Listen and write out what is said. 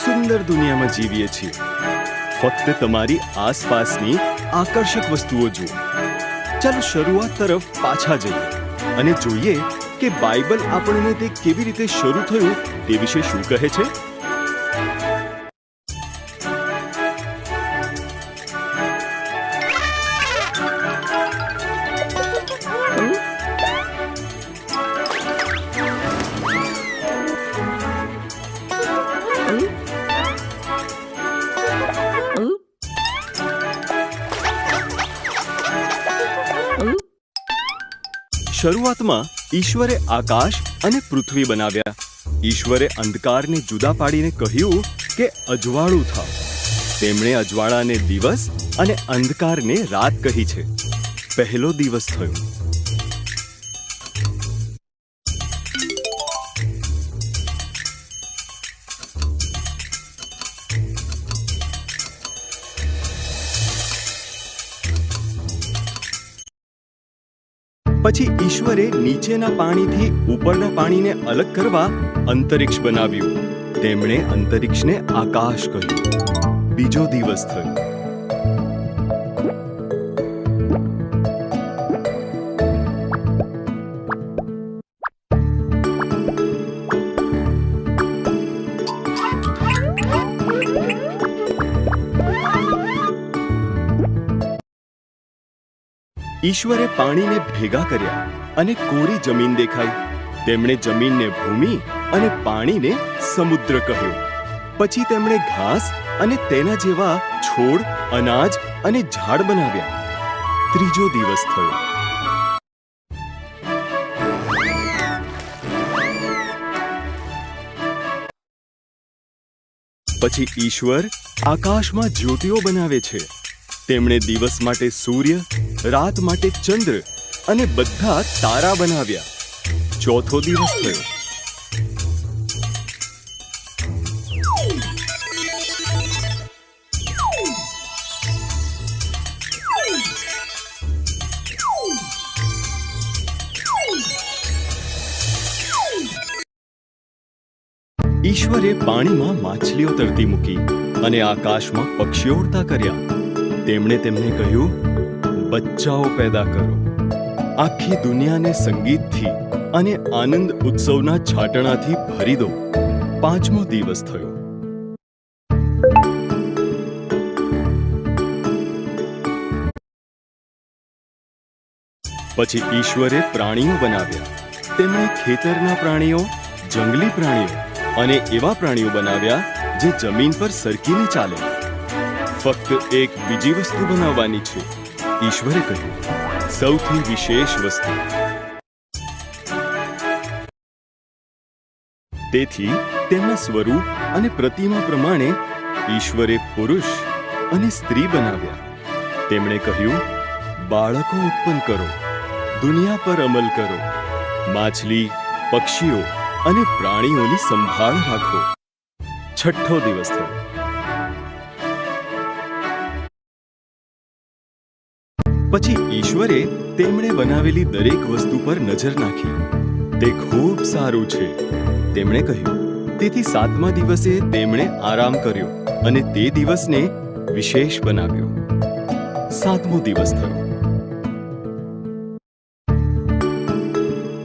સુંદર દુનિયામાં જીવીએ છીએ. ફક્ત તમારી આસપાસની આકર્ષક વસ્તુઓ જુઓ. ચાલો શરૂઆત તરફ પાછા જઈએ અને જોઈએ કે બાઇબલ આપણને તે કેવી રીતે શરૂ થયું તે વિશે શું કહે છે. શરૂઆતમાં ઈશ્વરે આકાશ અને પૃથ્વી બનાવ્યા. ઈશ્વરે અંધકારને જુદા પાડીને કહ્યું કે અજવાળું થાવ. તેમણે અજવાળાને દિવસ અને અંધકારને રાત કહી છે. પહેલો દિવસ થયો. પછી ઈશ્વરે નીચેના પાણીથી ઉપરના પાણીને અલગ કરવા અંતરિક્ષ બનાવ્યું. તેમણે અંતરિક્ષને આકાશ કહ્યું. બીજો દિવસ થયો. ઈશ્વરે પાણીને ભેગા કર્યા અને કોરી જમીન દેખાઈ. તેમણે જમીનને ભૂમિ અને પાણીને સમુદ્ર કહ્યું. પછી તેમણે ઘાસ અને તેના જેવા છોડ, અનાજ અને ઝાડ બનાવ્યા. ત્રીજો દિવસ થયો. પછી ઈશ્વર આકાશમાં જ્યોતિઓ બનાવે છે. તેમણે દિવસ માટે સૂર્ય, રાત માટે ચંદ્ર અને બધા તારા બનાવ્યા. ચોથો દિવસ થયો. ઈશ્વરે પાણીમાં માછલીઓ તરતી મૂકી અને આકાશમાં પક્ષીઓ ઉડતા કર્યા. તેમણે તેમને કહ્યું, બચ્ચાઓ પેદા કરો. આખી દુનિયાને સંગીતથી અને આનંદ ઉત્સવના છાટણાથી ભરી દો. પાંચમો દિવસ થયો. પછી ઈશ્વરે પ્રાણીઓ બનાવ્યા. તેમણે ખેતરના પ્રાણીઓ, જંગલી પ્રાણીઓ અને એવા પ્રાણીઓ બનાવ્યા જે જમીન પર સરકીને ચાલે. ફક્ત એક બીજી વસ્તુ બનાવવાની છે. ઈશ્વરે કહ્યું, સૌથી વિશેષ વસ્તુ. તેથી તેમના સ્વરૂપ અને પ્રતિમા પ્રમાણે ઈશ્વરે પુરુષ અને સ્ત્રી બનાવ્યા. તેમણે કહ્યું, બાળકો ઉત્પન્ન કરો, દુનિયા પર અમલ કરો, માછલી, પક્ષીઓ અને પ્રાણીઓની સંભાળ રાખો. છઠ્ઠો દિવસ થયો. પછી ઈશ્વરે તેમણે બનાવેલી દરેક વસ્તુ પર નજર નાખી. તે ખૂબ સારું છે, તેમણે કહ્યું. તેથી સાતમા દિવસે તેમણે આરામ કર્યો અને તે દિવસને વિશેષ બનાવ્યો. સાતમો દિવસ થયો.